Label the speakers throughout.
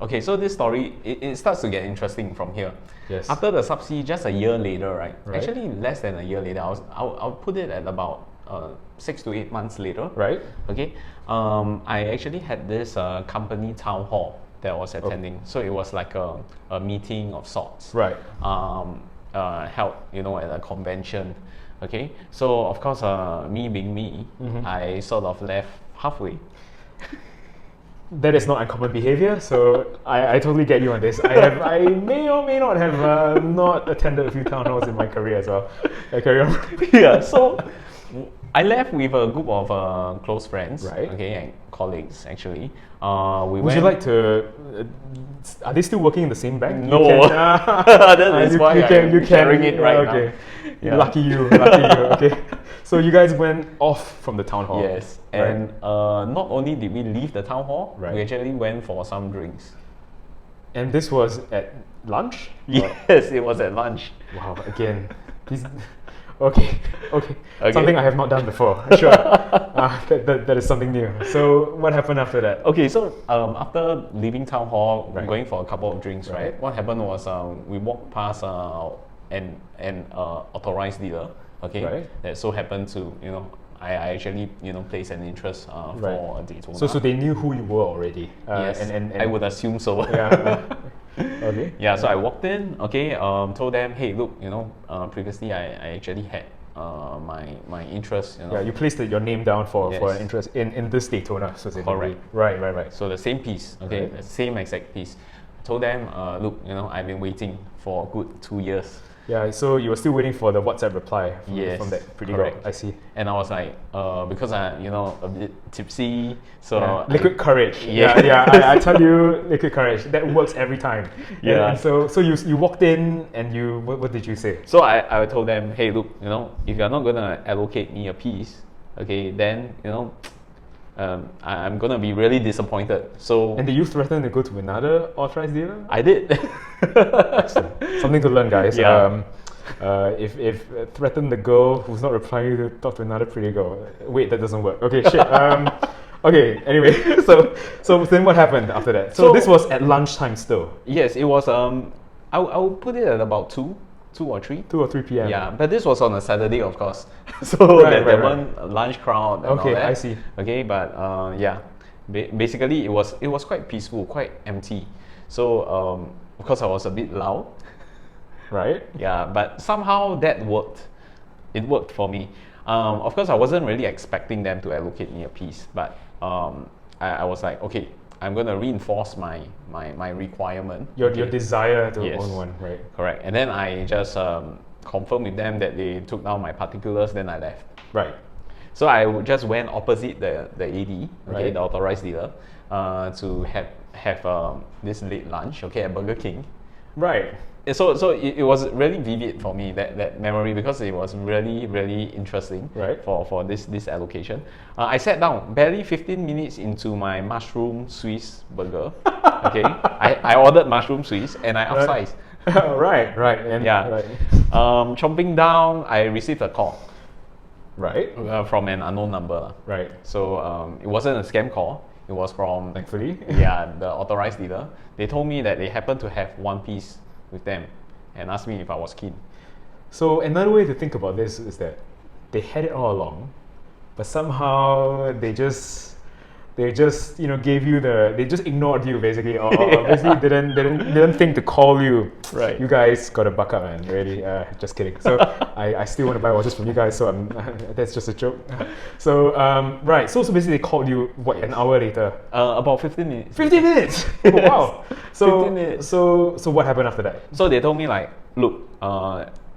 Speaker 1: Okay, so this story, it starts to get interesting from here.
Speaker 2: Yes.
Speaker 1: After the subsea, just a year later, right?
Speaker 2: Right.
Speaker 1: Actually, less than a year later, I'll put it at about 6 to 8 months later.
Speaker 2: Right.
Speaker 1: Okay. I actually had this company town hall that I was attending. So it was like a meeting of sorts.
Speaker 2: Right.
Speaker 1: Held, at a convention. Okay. So of course, me being me, I sort of left halfway.
Speaker 2: That is not uncommon behavior, so I totally get you on this. I may or may not have not attended a few town halls in my career as well. Carry on.
Speaker 1: Yeah, so I left with a group of close friends,
Speaker 2: Right.
Speaker 1: okay, and colleagues actually.
Speaker 2: Would you like to? Are they still working in the same bank?
Speaker 1: No.
Speaker 2: You can,
Speaker 1: That is why I'm sharing it right
Speaker 2: okay.
Speaker 1: now. Yeah.
Speaker 2: Lucky you. Okay. So you guys went off from the town hall.
Speaker 1: Yes,
Speaker 2: right?
Speaker 1: and not only did we leave the town hall,
Speaker 2: Right.
Speaker 1: we actually went for some drinks.
Speaker 2: And this was at lunch?
Speaker 1: Yes, it was at lunch.
Speaker 2: Wow, again. Okay. Something I have not done before. Sure. That is something new. So what happened after that?
Speaker 1: Okay, so after leaving town hall,
Speaker 2: Right.
Speaker 1: going for a couple of drinks, right? What happened was we walked past an authorized dealer, okay,
Speaker 2: Right.
Speaker 1: that so happened to, I actually, placed an interest for a Daytona.
Speaker 2: So they knew who you were already.
Speaker 1: Yes,
Speaker 2: and
Speaker 1: I would assume so.
Speaker 2: Yeah. Okay.
Speaker 1: Yeah, so I walked in, okay, told them, hey, look, previously I actually had my interest,
Speaker 2: Yeah, you placed your name down for
Speaker 1: Yes.
Speaker 2: an interest in this Daytona. So they
Speaker 1: Correct.
Speaker 2: Right.
Speaker 1: So the same piece, okay,
Speaker 2: Right.
Speaker 1: the same exact piece. Told them, look, I've been waiting for a good 2 years.
Speaker 2: Yeah, so you were still waiting for the WhatsApp reply
Speaker 1: Yes,
Speaker 2: from that pretty
Speaker 1: correct.
Speaker 2: girl. I see.
Speaker 1: And I was like, because I, a bit tipsy, so
Speaker 2: Yeah. Liquid courage.
Speaker 1: Yeah.
Speaker 2: I tell you, liquid courage. That works every time.
Speaker 1: Yeah.
Speaker 2: And so you walked in and what did you say?
Speaker 1: So I told them, hey, look, if you're not gonna allocate me a piece, okay, then I'm gonna be really disappointed. So
Speaker 2: And did you threaten to go to another authorized dealer?
Speaker 1: I did.
Speaker 2: Something to learn, guys.
Speaker 1: Yeah.
Speaker 2: If threaten the girl who's not replying to talk to another pretty girl. Wait, that doesn't work. Okay, shit. Okay. Anyway, so then what happened after that? So this was at lunchtime still.
Speaker 1: Yes, it was. I would put it at about 2 or 3.
Speaker 2: 2 or 3 p.m.
Speaker 1: Yeah, but this was on a Saturday, of course. So
Speaker 2: Right.
Speaker 1: there weren't a lunch crowd. And
Speaker 2: Okay,
Speaker 1: all that.
Speaker 2: I see.
Speaker 1: Okay, but yeah, basically it was quite peaceful, quite empty. So of course I was a bit loud.
Speaker 2: Right.
Speaker 1: Yeah, but somehow that worked. It worked for me. Of course, I wasn't really expecting them to allocate me a piece, but I was like, okay, I'm going to reinforce my requirement.
Speaker 2: Your
Speaker 1: okay.
Speaker 2: desire to
Speaker 1: Yes.
Speaker 2: own one, right?
Speaker 1: Correct. And then I just confirmed with them that they took down my particulars, then I left.
Speaker 2: Right.
Speaker 1: So just went opposite the AD, okay,
Speaker 2: Right.
Speaker 1: the authorized dealer, to have this late lunch, okay, at Burger King.
Speaker 2: Right.
Speaker 1: So it was really vivid for me, that memory, because it was really, really interesting,
Speaker 2: Right.
Speaker 1: for this allocation. I sat down barely 15 minutes into my mushroom Swiss burger. Okay, I ordered mushroom Swiss and I upsized.
Speaker 2: Right. And
Speaker 1: Yeah.
Speaker 2: Right.
Speaker 1: Chomping down, I received a call
Speaker 2: Right.
Speaker 1: from an unknown number.
Speaker 2: Right.
Speaker 1: So it wasn't a scam call. It was from
Speaker 2: Thankfully.
Speaker 1: yeah, the authorized dealer. They told me that they happened to have one piece with them and asked me if I was keen.
Speaker 2: So another way to think about this is that they had it all along, but somehow they just gave you they just ignored you basically, or basically didn't think to call you.
Speaker 1: Right.
Speaker 2: You guys got to buck up, man. Really, just kidding. So I still want to buy watches from you guys. So that's just a joke. So right. So basically they called you an hour later.
Speaker 1: About 15 minutes.
Speaker 2: 15 minutes. Wow. So
Speaker 1: 15 minutes.
Speaker 2: So what happened after that?
Speaker 1: So they told me like, look,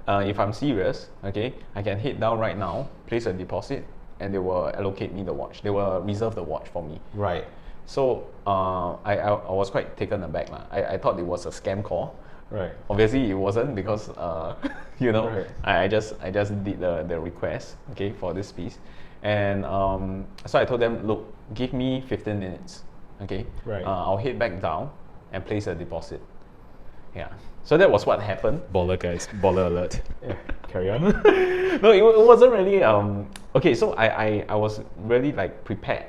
Speaker 1: if I'm serious, okay, I can head down right now, place a deposit, and they will allocate me the watch. They will reserve the watch for me.
Speaker 2: Right.
Speaker 1: So I was quite taken aback. I thought it was a scam call.
Speaker 2: Right.
Speaker 1: Obviously it wasn't, because
Speaker 2: Right.
Speaker 1: I just did the request, okay, for this piece. And so I told them, look, give me 15 minutes, okay?
Speaker 2: Right.
Speaker 1: I'll head back down and place a deposit. Yeah. So that was what happened.
Speaker 2: Baller, guys. Baller alert. Yeah. Carry on.
Speaker 1: No, it wasn't really okay. So I was really like prepared,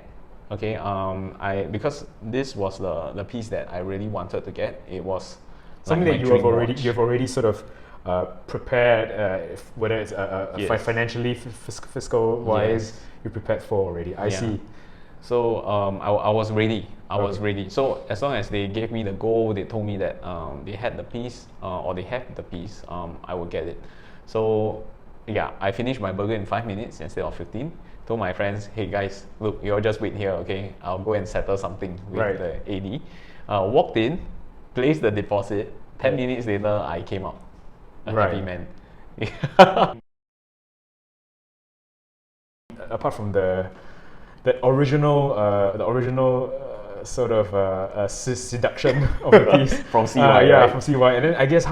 Speaker 1: Okay, because this was the piece that I really wanted to get. It was
Speaker 2: something
Speaker 1: like
Speaker 2: that
Speaker 1: my dream watch.
Speaker 2: you've already sort of prepared, whether it's
Speaker 1: Yes.
Speaker 2: financially, fiscal wise,
Speaker 1: Yes.
Speaker 2: you're prepared for already. I see.
Speaker 1: So I was ready. I was
Speaker 2: Okay.
Speaker 1: ready. So as long as they gave me the goal, they told me that they had the piece or they have the piece, I would get it. So yeah, I finished my burger in 5 minutes instead of 15. Told my friends, hey guys, look, you all just wait here, okay? I'll go and settle something with
Speaker 2: Right.
Speaker 1: the AD. Walked in, placed the deposit. 10
Speaker 2: Right.
Speaker 1: minutes later, I came out. A
Speaker 2: Right.
Speaker 1: happy man.
Speaker 2: Apart from the original sort of seduction of the piece
Speaker 1: From CY,
Speaker 2: yeah,
Speaker 1: right?
Speaker 2: from CY, and then I guess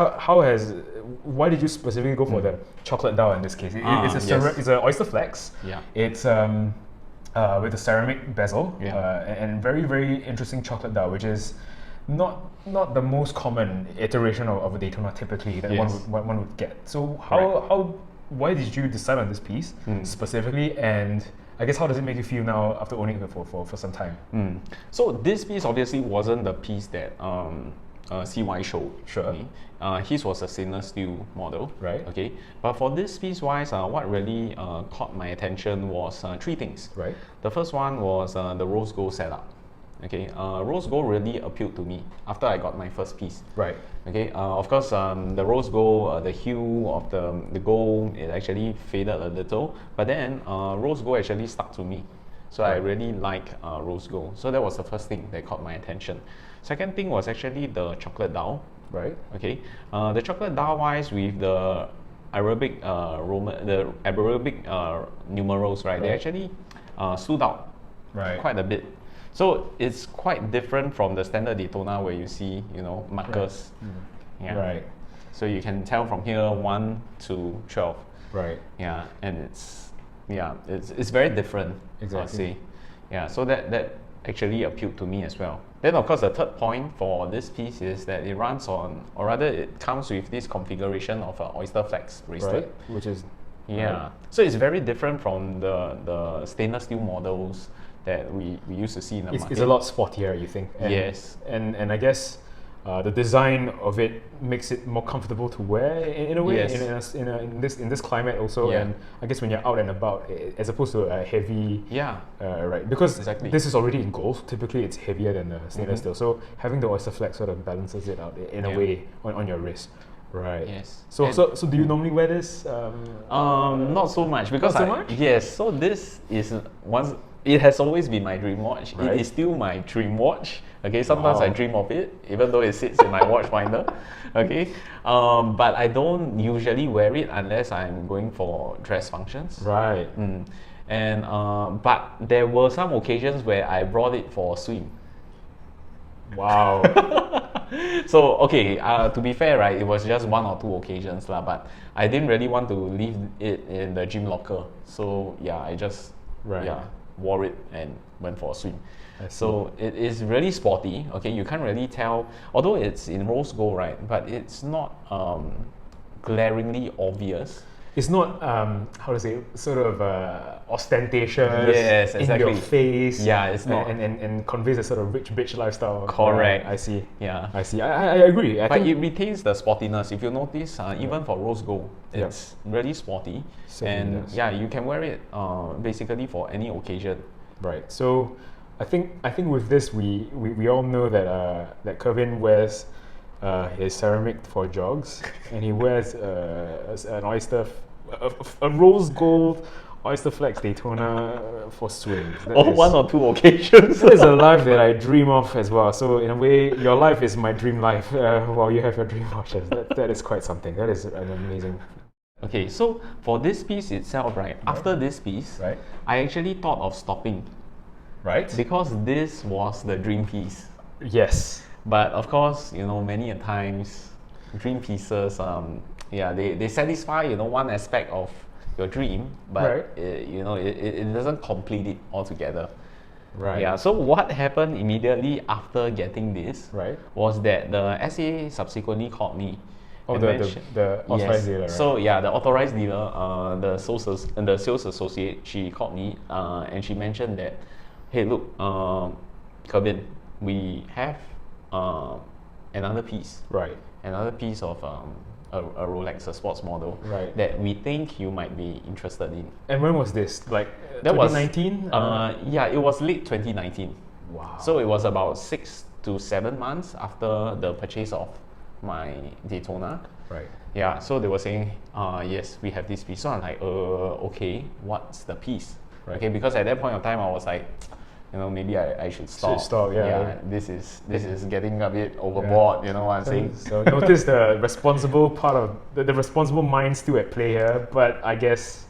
Speaker 2: why did you specifically go for the chocolate dao in this case? It's an oyster flex.
Speaker 1: Yeah.
Speaker 2: It's with a ceramic bezel,
Speaker 1: Yeah.
Speaker 2: and very, very interesting chocolate dao, which is not the most common iteration of a Daytona typically that
Speaker 1: Yes.
Speaker 2: one would get. So
Speaker 1: Correct.
Speaker 2: why did you decide on this piece specifically, and I guess how does it make you feel now after owning it for some time?
Speaker 1: So this piece obviously wasn't the piece that CY showed.
Speaker 2: Sure.
Speaker 1: Me. His was a stainless steel model.
Speaker 2: Right.
Speaker 1: Okay. But for this piece wise, what really caught my attention was three things.
Speaker 2: Right.
Speaker 1: The first one was the rose gold setup. Okay. Rose gold really appealed to me after I got my first piece.
Speaker 2: Right.
Speaker 1: Okay, of course, the rose gold, the hue of the gold, it actually faded a little, but then rose gold actually stuck to me. So I really like rose gold. So that was the first thing that caught my attention. Second thing was actually the chocolate dao.
Speaker 2: Right.
Speaker 1: Okay, the chocolate dao wise with the Arabic numerals, right? They actually stood out
Speaker 2: Right.
Speaker 1: quite a bit. So it's quite different from the standard Daytona where you see, markers. Yeah.
Speaker 2: Right.
Speaker 1: So you can tell from here 1 to 12.
Speaker 2: Right.
Speaker 1: Yeah, and it's very different. I would
Speaker 2: Exactly.
Speaker 1: say. Yeah, so that actually appealed to me as well. Then of course the third point for this piece is that it runs on, or rather it comes with this configuration of an oyster flex bracelet.
Speaker 2: Right. Which is
Speaker 1: Yeah, so it's very different from the stainless steel models that we used to see in the market.
Speaker 2: it's a lot sportier, you think? And,
Speaker 1: Yes.
Speaker 2: And I guess the design of it makes it more comfortable to wear in a way.
Speaker 1: Yes.
Speaker 2: In this climate also,
Speaker 1: Yeah.
Speaker 2: and I guess when you're out and about, as opposed to a heavy.
Speaker 1: Yeah.
Speaker 2: Right, because
Speaker 1: Exactly.
Speaker 2: this is already in gold. Typically, it's heavier than the stainless steel. So having the oyster flex sort of balances it out in a
Speaker 1: Yeah.
Speaker 2: way on your wrist. Right.
Speaker 1: Yes.
Speaker 2: So
Speaker 1: And-
Speaker 2: so do you normally wear this?
Speaker 1: Not so much because
Speaker 2: Not so much?
Speaker 1: Yes, so this is once. It has always been my dream watch.
Speaker 2: Right.
Speaker 1: It is still my dream watch. Okay, sometimes
Speaker 2: Wow.
Speaker 1: I dream of it, even though it sits in my watch finder. Okay, but I don't usually wear it unless I'm going for dress functions.
Speaker 2: Right.
Speaker 1: And but there were some occasions where I brought it for a swim.
Speaker 2: Wow.
Speaker 1: So okay, to be fair, right, it was just 1 or 2 occasions lah. But I didn't really want to leave it in the gym locker. So yeah, I just
Speaker 2: Right.
Speaker 1: wore it and went for a swim.
Speaker 2: I see.
Speaker 1: So it is really sporty. Okay, you can't really tell, although it's in rose gold, right? But it's not glaringly obvious.
Speaker 2: It's not how to say, sort of ostentatious.
Speaker 1: Yes,
Speaker 2: in
Speaker 1: exactly.
Speaker 2: your face.
Speaker 1: Yeah, it's not.
Speaker 2: and conveys a sort of rich bitch lifestyle.
Speaker 1: Correct.
Speaker 2: I see.
Speaker 1: Yeah.
Speaker 2: I see. I agree. I
Speaker 1: But
Speaker 2: think
Speaker 1: it retains the sportiness. If you notice, even for rose gold,
Speaker 2: Yeah.
Speaker 1: it's really sporty.
Speaker 2: Certainly
Speaker 1: And
Speaker 2: does.
Speaker 1: yeah, you can wear it basically for any occasion.
Speaker 2: right. So I think with this we all know that that Kervin wears his ceramic for jogs, and he wears an a rose gold oyster flex Daytona for swims. That
Speaker 1: Or
Speaker 2: is-
Speaker 1: 1 or 2 occasions.
Speaker 2: That is a life that I dream of as well. So in a way, your life is my dream life while you have your dream watches. That is quite something. That is an amazing.
Speaker 1: Okay, so for this piece itself, right, after this piece,
Speaker 2: Right.
Speaker 1: I actually thought of stopping
Speaker 2: Right?
Speaker 1: because this was the dream piece.
Speaker 2: Yes.
Speaker 1: But of course, many a times, dream pieces, they satisfy, one aspect of your dream, but
Speaker 2: Right.
Speaker 1: it doesn't complete it altogether.
Speaker 2: Right.
Speaker 1: Yeah. So what happened immediately after getting this
Speaker 2: Right.
Speaker 1: was that the SA subsequently called me.
Speaker 2: Oh,
Speaker 1: and mentioned-
Speaker 2: the authorized dealer, right?
Speaker 1: So yeah, the authorized dealer, the sales associate, she called me and she mentioned that hey, look, Kervin, we have another piece,
Speaker 2: Right.
Speaker 1: another piece of a Rolex, a sports model,
Speaker 2: Right.
Speaker 1: that we think you might be interested in.
Speaker 2: And when was this? Like
Speaker 1: That was
Speaker 2: 2019?
Speaker 1: yeah, it was late 2019.
Speaker 2: Wow.
Speaker 1: So it was about 6 to 7 months after the purchase of my Daytona.
Speaker 2: Right.
Speaker 1: Yeah, so they were saying, yes, we have this piece. So I'm like, okay, what's the piece?
Speaker 2: Right.
Speaker 1: Okay, because at that point of time I was like, maybe I should stop.
Speaker 2: Should stop, yeah.
Speaker 1: This is getting a bit overboard, you know what I'm saying?
Speaker 2: So notice the responsible part of the responsible mind still at play here, but I guess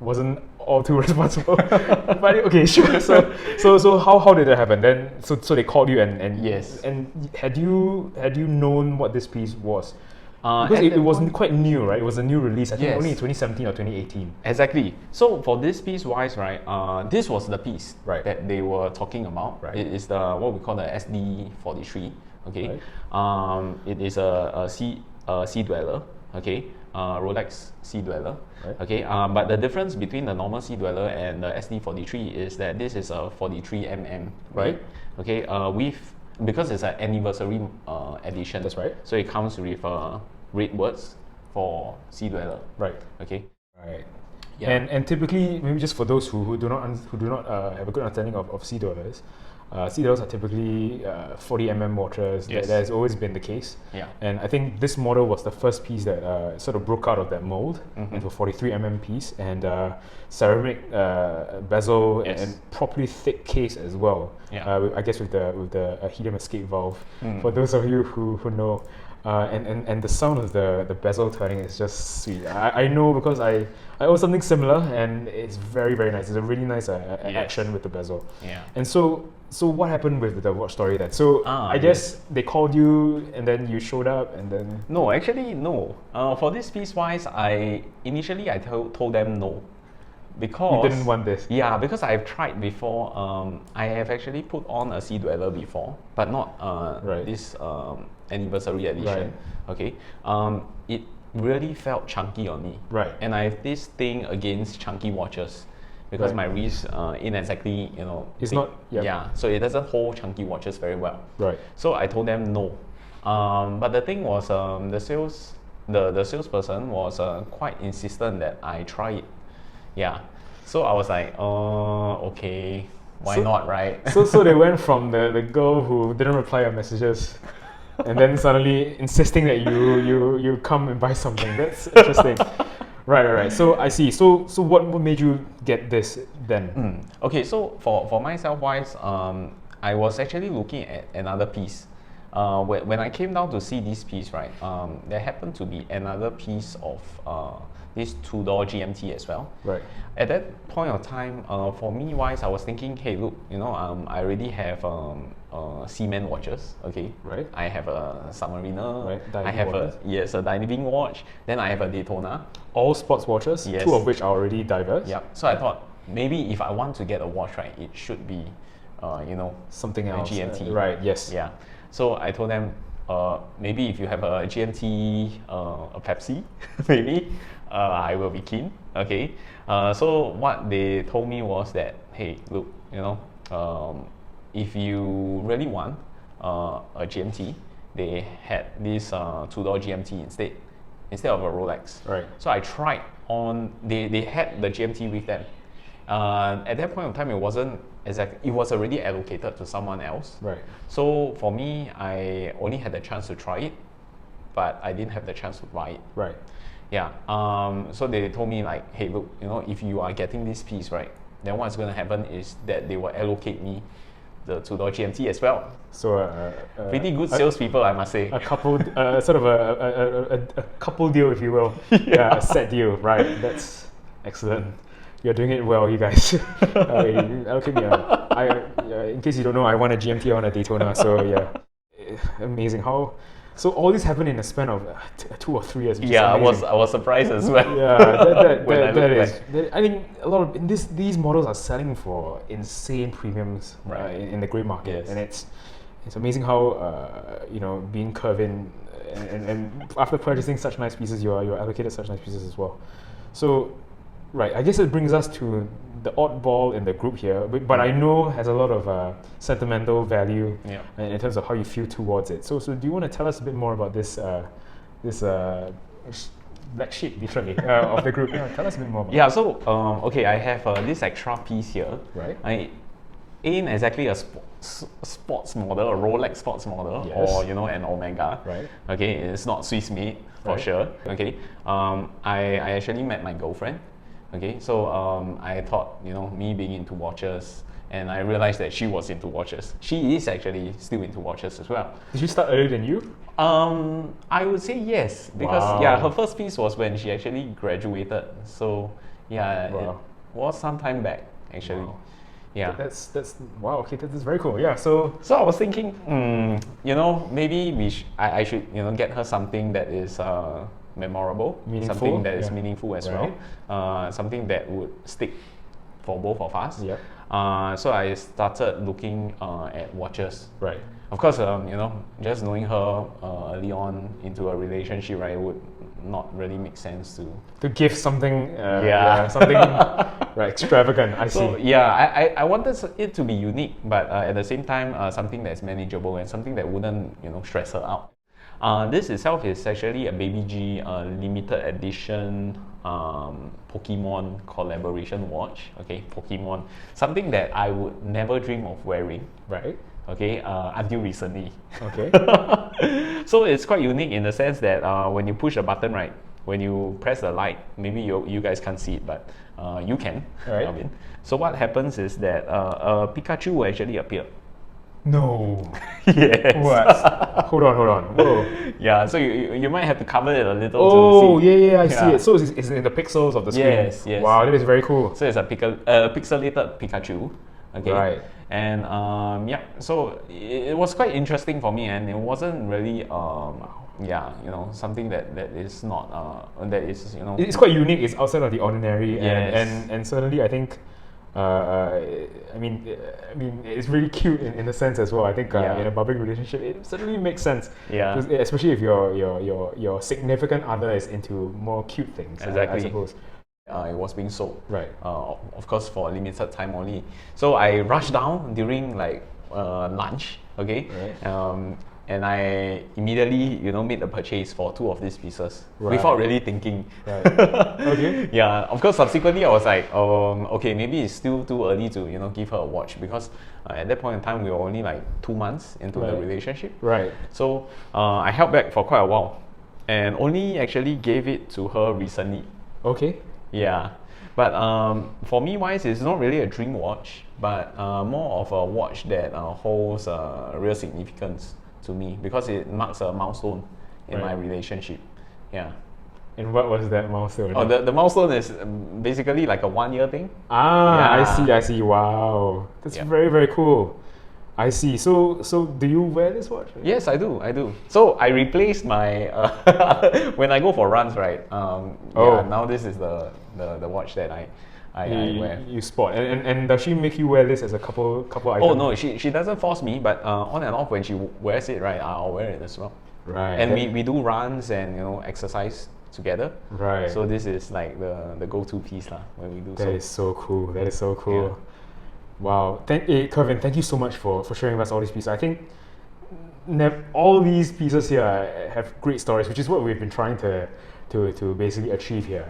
Speaker 2: wasn't all too responsible. But okay, sure. So how did that happen? Then so they called you and
Speaker 1: Yes.
Speaker 2: And had you known what this piece was? Because
Speaker 1: At
Speaker 2: it
Speaker 1: that
Speaker 2: wasn't
Speaker 1: point-
Speaker 2: quite new, right? It was a new release. I think
Speaker 1: Yes.
Speaker 2: only in 2017 or 2018.
Speaker 1: Exactly. So for this piece wise, right, this was the piece
Speaker 2: Right.
Speaker 1: that they were talking about.
Speaker 2: Right.
Speaker 1: It is the what we call the SD43. Okay.
Speaker 2: Right.
Speaker 1: It is a seadweller. Okay. Rolex seadweller.
Speaker 2: Right.
Speaker 1: Okay. But the difference between the normal seadweller and the SD43 is that this is a 43 mm.
Speaker 2: Right.
Speaker 1: Okay. Because it's an anniversary edition.
Speaker 2: That's right.
Speaker 1: So it comes with red words for seadweller.
Speaker 2: Right.
Speaker 1: Okay.
Speaker 2: Right.
Speaker 1: Yeah.
Speaker 2: And typically, maybe just for those who do not have a good understanding of $, $, are typically 40 mm watches.
Speaker 1: Yes.
Speaker 2: That has always been the case.
Speaker 1: Yeah.
Speaker 2: And I think this model was the first piece that sort of broke out of that mold
Speaker 1: Mhm.
Speaker 2: into a 43 mm piece and ceramic bezel
Speaker 1: Yes.
Speaker 2: and properly thick case as well.
Speaker 1: Yeah.
Speaker 2: I guess with the helium escape valve.
Speaker 1: Mm.
Speaker 2: For those of you who know. And the sound of the bezel turning is just sweet. I know because I own something similar and it's very, very nice. It's a really nice
Speaker 1: Yes.
Speaker 2: action with the bezel.
Speaker 1: Yeah.
Speaker 2: And so what happened with the watch story then? So I guess they called you and then you showed up and then...
Speaker 1: No, actually, no. For this piece wise, initially I told them no. Because
Speaker 2: You didn't want this?
Speaker 1: Yeah, because I've tried before. I have actually put on a seadweller before, but not
Speaker 2: Right.
Speaker 1: this anniversary edition.
Speaker 2: Right.
Speaker 1: Okay. It really felt chunky on me.
Speaker 2: Right.
Speaker 1: And I have this thing against chunky watches because
Speaker 2: Right.
Speaker 1: my wrist ain't exactly,
Speaker 2: It's
Speaker 1: big.
Speaker 2: not- yeah.
Speaker 1: Yeah. So it doesn't hold chunky watches very well.
Speaker 2: Right.
Speaker 1: So I told them no. But the thing was, the salesperson was quite insistent that I try it. Yeah. So I was like, okay, why
Speaker 2: So-
Speaker 1: not, right?
Speaker 2: So they went from the girl who didn't reply your messages and then suddenly insisting that you come and buy something. That's interesting. Right. So I see. So what made you get this then?
Speaker 1: Okay, so for myself wise, I was actually looking at another piece. When I came down to see this piece, right, there happened to be another piece of this two-door GMT as well.
Speaker 2: Right.
Speaker 1: At that point of time, for me wise, I was thinking, hey, look, I already have Seaman watches, okay?
Speaker 2: Right.
Speaker 1: I have a Submariner.
Speaker 2: Right,
Speaker 1: I
Speaker 2: diving
Speaker 1: have
Speaker 2: watches.
Speaker 1: a diving watch. Then I have a Daytona.
Speaker 2: All sports watches,
Speaker 1: Yes.
Speaker 2: 2 of which are already divers.
Speaker 1: Yeah. So I thought maybe if I want to get a watch, right, it should be,
Speaker 2: Something
Speaker 1: a
Speaker 2: else.
Speaker 1: GMT.
Speaker 2: Right, yes.
Speaker 1: Yeah. So I told them, maybe if you have a GMT, a Pepsi, maybe I will be keen. Okay. So what they told me was that, hey, look, if you really want a GMT, they had this two-door GMT instead of a Rolex.
Speaker 2: Right.
Speaker 1: So I tried on. They had the GMT with them. At that point of time, it wasn't exactly. It was already allocated to someone else.
Speaker 2: Right.
Speaker 1: So for me, I only had the chance to try it, but I didn't have the chance to buy it.
Speaker 2: Right.
Speaker 1: Yeah. So they told me like, hey, look, if you are getting this piece, right, then what's going to happen is that they will allocate me the two-door GMT as well.
Speaker 2: So
Speaker 1: Pretty good salespeople, I must say.
Speaker 2: a couple, sort of a couple deal, if you will.
Speaker 1: Yeah.
Speaker 2: A set deal. Right. That's excellent. You're doing it well, you guys. Okay, in case you don't know, I won a GMT on a Daytona. So yeah, amazing how. So all this happened in a span of 2 or 3 years. Which
Speaker 1: Yeah, I
Speaker 2: is amazing.
Speaker 1: was surprised as well.
Speaker 2: Yeah,
Speaker 1: When I
Speaker 2: that
Speaker 1: look
Speaker 2: is.
Speaker 1: back.
Speaker 2: I think a lot of these models are selling for insane premiums
Speaker 1: Right.
Speaker 2: in the grey market,
Speaker 1: Yes.
Speaker 2: and it's amazing how being Kervin and after purchasing such nice pieces, you're allocated such nice pieces as well. So, right, I guess it brings us to the oddball in the group here, but I know has a lot of sentimental value in terms of how you feel towards it. So do you want to tell us a bit more about this black sheep, literally, of the group? Tell us a bit more about it.
Speaker 1: So okay, I have this extra piece here.
Speaker 2: Right.
Speaker 1: I ain't exactly a sports model, a Rolex sports model, or an Omega.
Speaker 2: Right.
Speaker 1: Okay, it's not Swiss made for sure. Okay. I actually met my girlfriend. Okay, so I thought, me being into watches, and I realized that she was into watches. She is actually still into watches as well.
Speaker 2: Did she start earlier than you?
Speaker 1: I would say yes, because her first piece was when she actually graduated. So it was some time back actually.
Speaker 2: Wow.
Speaker 1: Yeah.
Speaker 2: That's wow. Okay, that's very cool. Yeah. So
Speaker 1: I was thinking, maybe I should get her something that is memorable,
Speaker 2: meaningful,
Speaker 1: something that is meaningful as well, something that would stick for both of us.
Speaker 2: Yeah.
Speaker 1: So I started looking at watches.
Speaker 2: Right.
Speaker 1: Of course, just knowing her early on into a relationship, right, it would not really make sense to
Speaker 2: give something, something extravagant. I
Speaker 1: so,
Speaker 2: see.
Speaker 1: I wanted it to be unique, but at the same time, something that's manageable and something that wouldn't, stress her out. This itself is actually a babyg limited edition Pokemon collaboration watch. Okay, Pokemon, something that I would never dream of wearing.
Speaker 2: Right.
Speaker 1: Okay, until recently.
Speaker 2: Okay.
Speaker 1: So it's quite unique in the sense that when you push a button, right, when you press the light, maybe you guys can't see it, but you can.
Speaker 2: Right.
Speaker 1: Alvin. So what happens is that a Pikachu will actually appear.
Speaker 2: No.
Speaker 1: Yes.
Speaker 2: What? Hold on. Whoa.
Speaker 1: Yeah, so you might have to cover it a little
Speaker 2: Oh,
Speaker 1: to see.
Speaker 2: I see it. So it's in the pixels of the screen.
Speaker 1: Yes.
Speaker 2: Wow, that is very cool.
Speaker 1: So it's a pixelated Pikachu. Okay.
Speaker 2: Right.
Speaker 1: And so it was quite interesting for me, and it wasn't really something that is not that is
Speaker 2: It's quite unique. It's outside of the ordinary,
Speaker 1: Yes.
Speaker 2: and certainly I think. I mean, it's really cute in a sense as well. I think in a public relationship, it certainly makes sense.
Speaker 1: Yeah.
Speaker 2: Especially if your significant other is into more cute things.
Speaker 1: Exactly.
Speaker 2: I suppose.
Speaker 1: It was being sold.
Speaker 2: Right.
Speaker 1: Of course, for a limited time only. So I rushed down during lunch. Okay.
Speaker 2: Right.
Speaker 1: And I immediately, made a purchase for 2 of these pieces without really thinking.
Speaker 2: Right. Okay.
Speaker 1: Yeah. Of course, subsequently I was like, okay, maybe it's still too early to give her a watch, because at that point in time we were only 2 months into the relationship.
Speaker 2: Right.
Speaker 1: So I held back for quite a while, and only actually gave it to her recently.
Speaker 2: Okay.
Speaker 1: Yeah. But for me wise, it's not really a dream watch, but more of a watch that holds real significance to me, because it marks a milestone in my relationship. Yeah.
Speaker 2: And what was that milestone?
Speaker 1: Oh, the milestone is basically like a 1-year thing.
Speaker 2: I see. Wow, that's very, very cool. I see. So do you wear this watch?
Speaker 1: Yes, I do. So I replaced my when I go for runs, right? Now this is the watch that I wear.
Speaker 2: You sport, and does she make you wear this as a couple items?
Speaker 1: Oh no, she doesn't force me, but on and off when she wears it, right, I'll wear it as well.
Speaker 2: Right.
Speaker 1: And we do runs and exercise together.
Speaker 2: Right.
Speaker 1: So this is like the go-to piece when we do.
Speaker 2: That is so cool. Yeah. Wow. Kervin, thank you so much for sharing with us all these pieces. I think all these pieces here have great stories, which is what we've been trying to basically achieve here.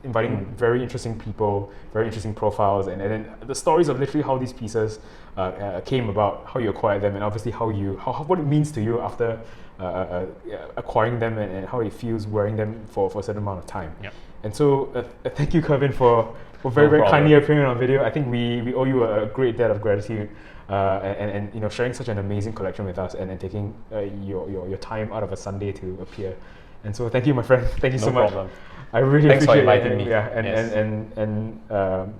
Speaker 2: Inviting very interesting people, very interesting profiles, and then the stories of literally how these pieces came about, how you acquired them, and obviously what it means to you after acquiring them, and how it feels wearing them for a certain amount of time.
Speaker 1: Yeah.
Speaker 2: And so thank you, Kervin, for very kindly appearing on video. I think we owe you a great debt of gratitude, and sharing such an amazing collection with us, and taking your time out of a Sunday to appear. And so thank you, my friend. Thank you so much.
Speaker 1: Problem.
Speaker 2: I really
Speaker 1: Thanks
Speaker 2: appreciate
Speaker 1: for inviting me.
Speaker 2: Yeah, and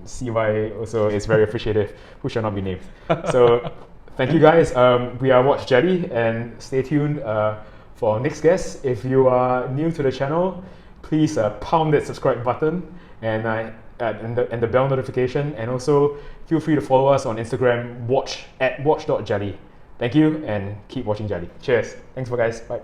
Speaker 2: CY also is very appreciative, who shall not be named. So thank you guys. We are Watch Jelly, and stay tuned for our next guest. If you are new to the channel, please pound that subscribe button and the bell notification, and also feel free to follow us on Instagram, watch@watch.jelly. Thank you, and keep watching Jelly. Cheers. Thanks for guys. Bye.